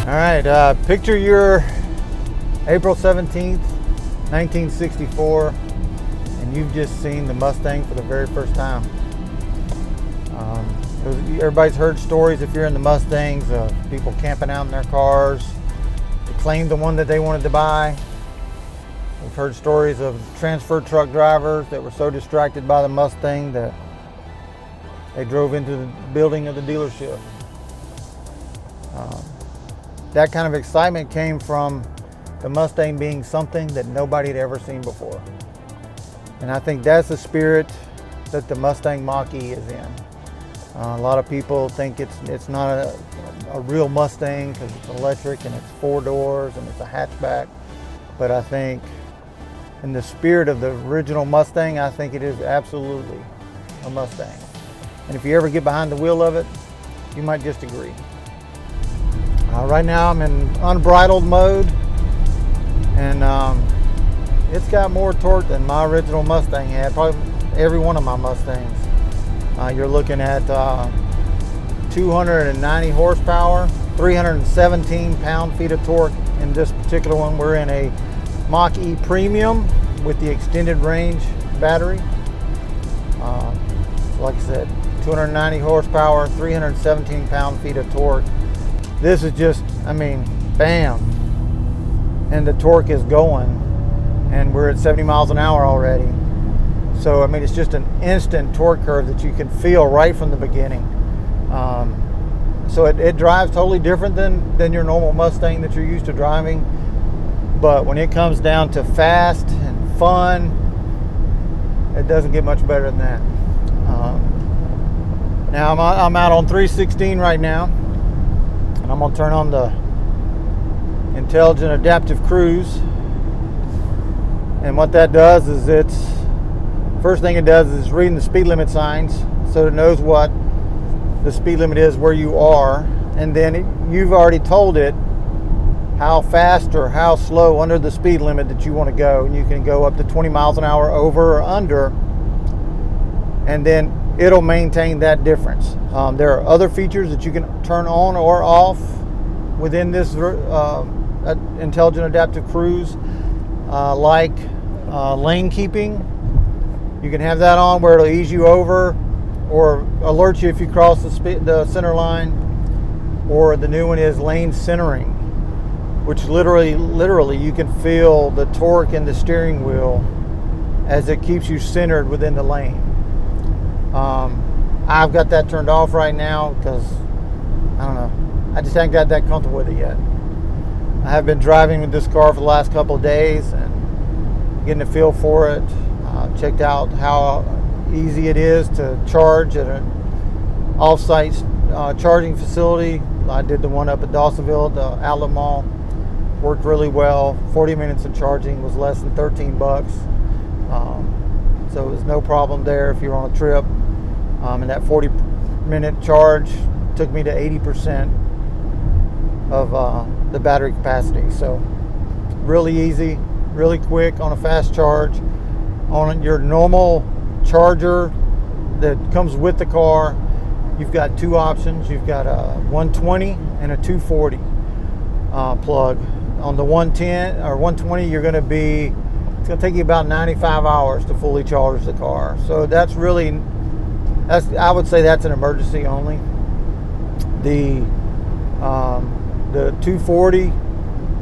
All right, picture your April 17th, 1964, and you've just seen the Mustang for the very first time. Everybody's heard stories, if you're in the Mustangs, of people camping out in their cars to claim the one that they wanted to buy. We've heard stories of transfer truck drivers that were so distracted by the Mustang that they drove into the building of the dealership. That kind of excitement came from the Mustang being something that nobody had ever seen before. And I think that's the spirit that the Mustang Mach-E is in. A lot of people think it's not a real Mustang because it's electric and it's 4 doors and it's a hatchback. But I think in the spirit of the original Mustang, I think it is absolutely a Mustang. And if you ever get behind the wheel of it, you might just agree. Right now I'm in unbridled mode, and it's got more torque than my original Mustang had, probably every one of my Mustangs. You're looking at 290 horsepower, 317 pound-feet of torque in this particular one. We're in a Mach-E Premium with the extended range battery. So like I said, 290 horsepower, 317 pound-feet of torque. This is just, I mean, bam, and the torque is going, and we're at 70 miles an hour already. So, I mean, it's just an instant torque curve that you can feel right from the beginning. So it drives totally different than your normal Mustang that you're used to driving. But when it comes down to fast and fun, it doesn't get much better than that. Now I'm out on 316 right now, and I'm gonna turn on the intelligent adaptive cruise. And what that does is first thing it does is reading the speed limit signs, so it knows what the speed limit is where you are, and then you've already told it how fast or how slow under the speed limit that you want to go, and you can go up to 20 miles an hour over or under, and then it'll maintain that difference. There are other features that you can turn on or off within this intelligent adaptive cruise, like lane keeping. You can have that on where it'll ease you over or alert you if you cross the center line. Or the new one is lane centering, which literally you can feel the torque in the steering wheel as it keeps you centered within the lane. I've got that turned off right now because, I don't know, I just haven't got that comfortable with it yet. I have been driving with this car for the last couple of days and getting a feel for it. Checked out how easy it is to charge at an off-site charging facility. I did the one up at Dawsonville, the outlet mall. Worked really well. 40 minutes of charging was less than $13. So it was no problem there if you're on a trip. And that 40-minute charge took me to 80% of the battery capacity. So really easy, really quick on a fast charge. On your normal charger that comes with the car, you've got two options. You've got a 120 and a 240 plug. On the 110 or 120, it's going to take you about 95 hours to fully charge the car. So I would say that's an emergency only. The 240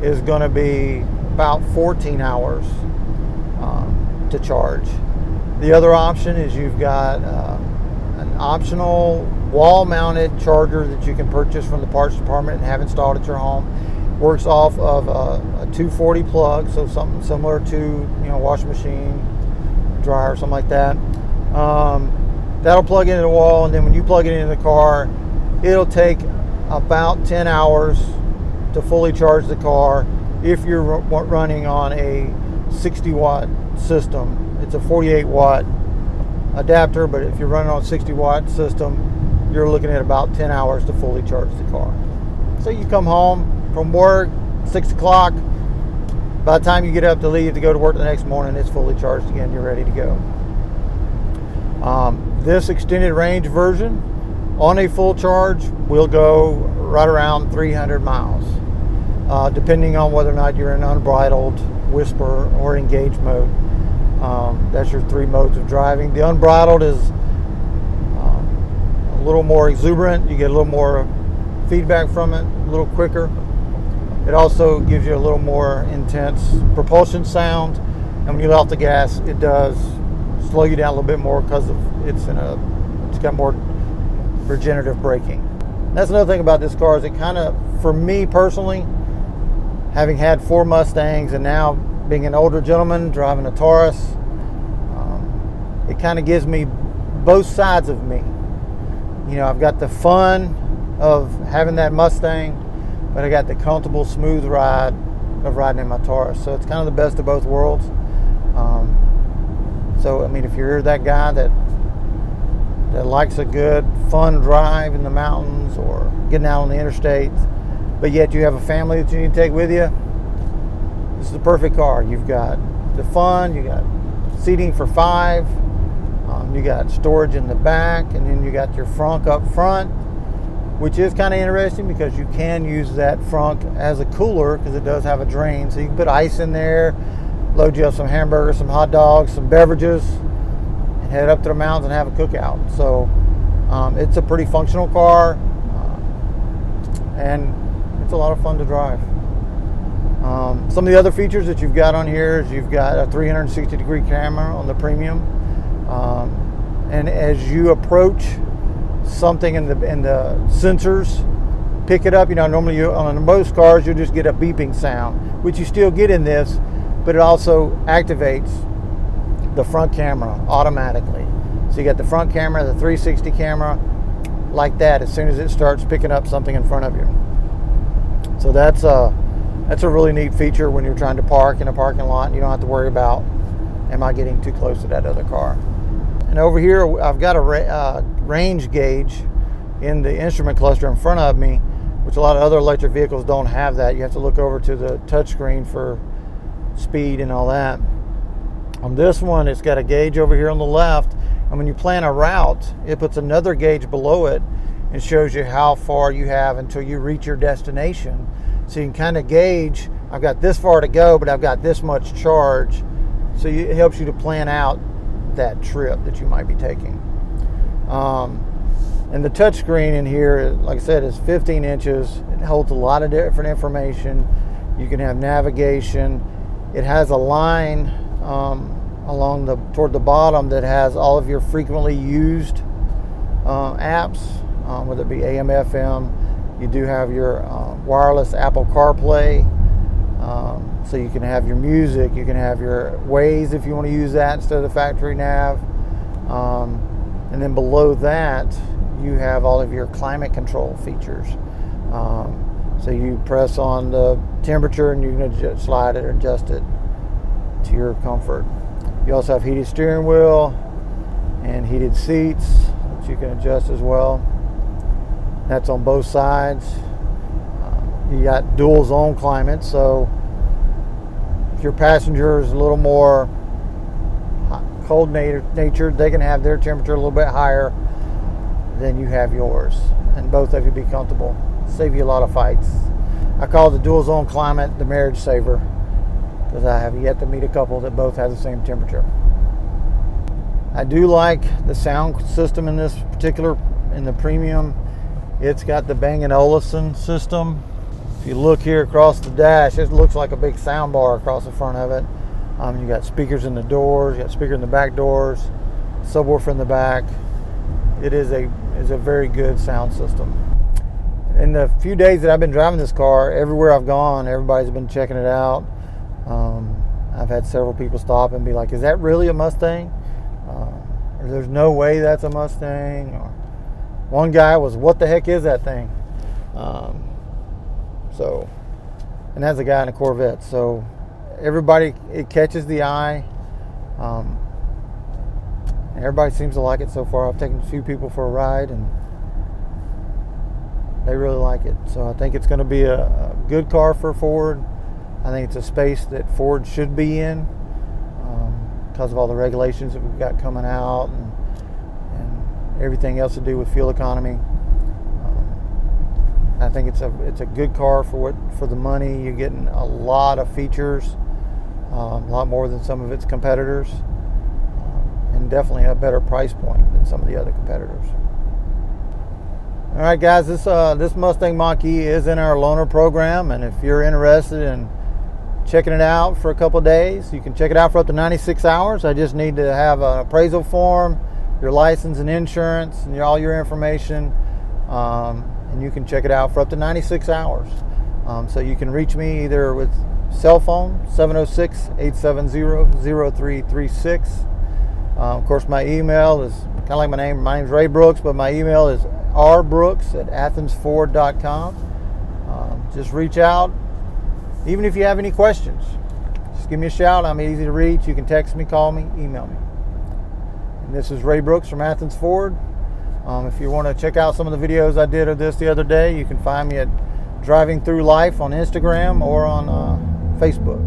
is going to be about 14 hours to charge. The other option is you've got an optional wall-mounted charger that you can purchase from the parts department and have installed at your home. Works off of a 240 plug, so something similar to washing machine, dryer, something like that. That'll plug into the wall, and then when you plug it into the car, it'll take about 10 hours to fully charge the car if you're running on a 60-watt system. It's a 48-watt adapter, but if you're running on a 60-watt system, you're looking at about 10 hours to fully charge the car. So you come home from work, 6 o'clock. By the time you get up to leave to go to work the next morning, it's fully charged again. You're ready to go. This extended range version on a full charge will go right around 300 miles. depending on whether or not you're in unbridled, whisper, or engage mode. That's your 3 modes of driving. The unbridled is a little more exuberant. You get a little more feedback from it, a little quicker. It also gives you a little more intense propulsion sound, and when you let off the gas, it does slow you down a little bit more because it's got more regenerative braking. That's another thing about this car is it kind of, for me personally, having had 4 Mustangs and now being an older gentleman driving a Taurus, it kind of gives me both sides of me. You know, I've got the fun of having that Mustang, but I got the comfortable, smooth ride of riding in my Taurus. So it's kind of the best of both worlds. So I mean, if you're that guy that likes a good, fun drive in the mountains or getting out on the interstate, but yet you have a family that you need to take with you, this is the perfect car. You've got the fun, you got seating for 5, you got storage in the back, and then you got your frunk up front, which is kind of interesting because you can use that frunk as a cooler because it does have a drain. So you can put ice in there, load you up some hamburgers, some hot dogs, some beverages, and head up to the mountains and have a cookout. So it's a pretty functional car, and it's a lot of fun to drive. Some of the other features that you've got on here is you've got a 360-degree camera on the premium, and as you approach something in the sensors pick it up. You know, normally on most cars you'll just get a beeping sound, which you still get in this, but it also activates the front camera automatically. So you got the front camera, the 360 camera, like that, as soon as it starts picking up something in front of you. So that's a really neat feature when you're trying to park in a parking lot and you don't have to worry about, am I getting too close to that other car? And over here I've got a range gauge in the instrument cluster in front of me, which a lot of other electric vehicles don't have that. You have to look over to the touchscreen for speed and all that. On this one, it's got a gauge over here on the left, and when you plan a route, it puts another gauge below it and shows you how far you have until you reach your destination. So you can kind of gauge, I've got this far to go, but I've got this much charge. So it helps you to plan out that trip that you might be taking. And the touch screen in here, like I said, is 15 inches. It holds a lot of different information. You can have navigation. It has a line toward the bottom that has all of your frequently used apps, whether it be AM, FM. You do have your wireless Apple CarPlay, so you can have your music. You can have your Waze if you want to use that instead of the factory nav. And then below that, you have all of your climate control features. So you press on the temperature and you can slide it or adjust it to your comfort. You also have heated steering wheel and heated seats that you can adjust as well. That's on both sides. You got dual zone climate, so if your passenger is a little more cold natured, they can have their temperature a little bit higher than you have yours, and both of you be comfortable. Save you a lot of fights. I call the dual zone climate the marriage saver, because I have yet to meet a couple that both have the same temperature. I do like the sound system in this particular, in the premium. It's got the Bang & Olufsen system. If you look here across the dash, it looks like a big sound bar across the front of it. You got speakers in the doors, you got speakers in the back doors, subwoofer in the back. It is a very good sound system. In the few days that I've been driving this car, everywhere I've gone, everybody's been checking it out. I've had several people stop and be like, is that really a Mustang? Or there's no way that's a Mustang. Or one guy was, what the heck is that thing? And that's a guy in a Corvette. So everybody, it catches the eye. Everybody seems to like it so far. I've taken a few people for a ride and they really like it. So I think it's going to be a good car for Ford. I think it's a space that Ford should be in because of all the regulations that we've got coming out and everything else to do with fuel economy. I think it's a good car for the money. You're getting a lot of features, a lot more than some of its competitors, and definitely a better price point than some of the other competitors. All right, guys, this Mustang Mach-E is in our loaner program, and if you're interested in checking it out for a couple of days, you can check it out for up to 96 hours. I just need to have an appraisal form, your license and insurance, and all your information, and you can check it out for up to 96 hours. So you can reach me either with cell phone, 706-870-0336. Of course, my email is kind of like my name. My name's Ray Brooks, but my email is rbrooks@athensford.com. Just reach out. Even if you have any questions, just give me a shout. I'm easy to reach. You can text me, call me, email me. And this is Ray Brooks from Athens Ford. If you want to check out some of the videos I did of this the other day, you can find me at Driving Through Life on Instagram or on Facebook.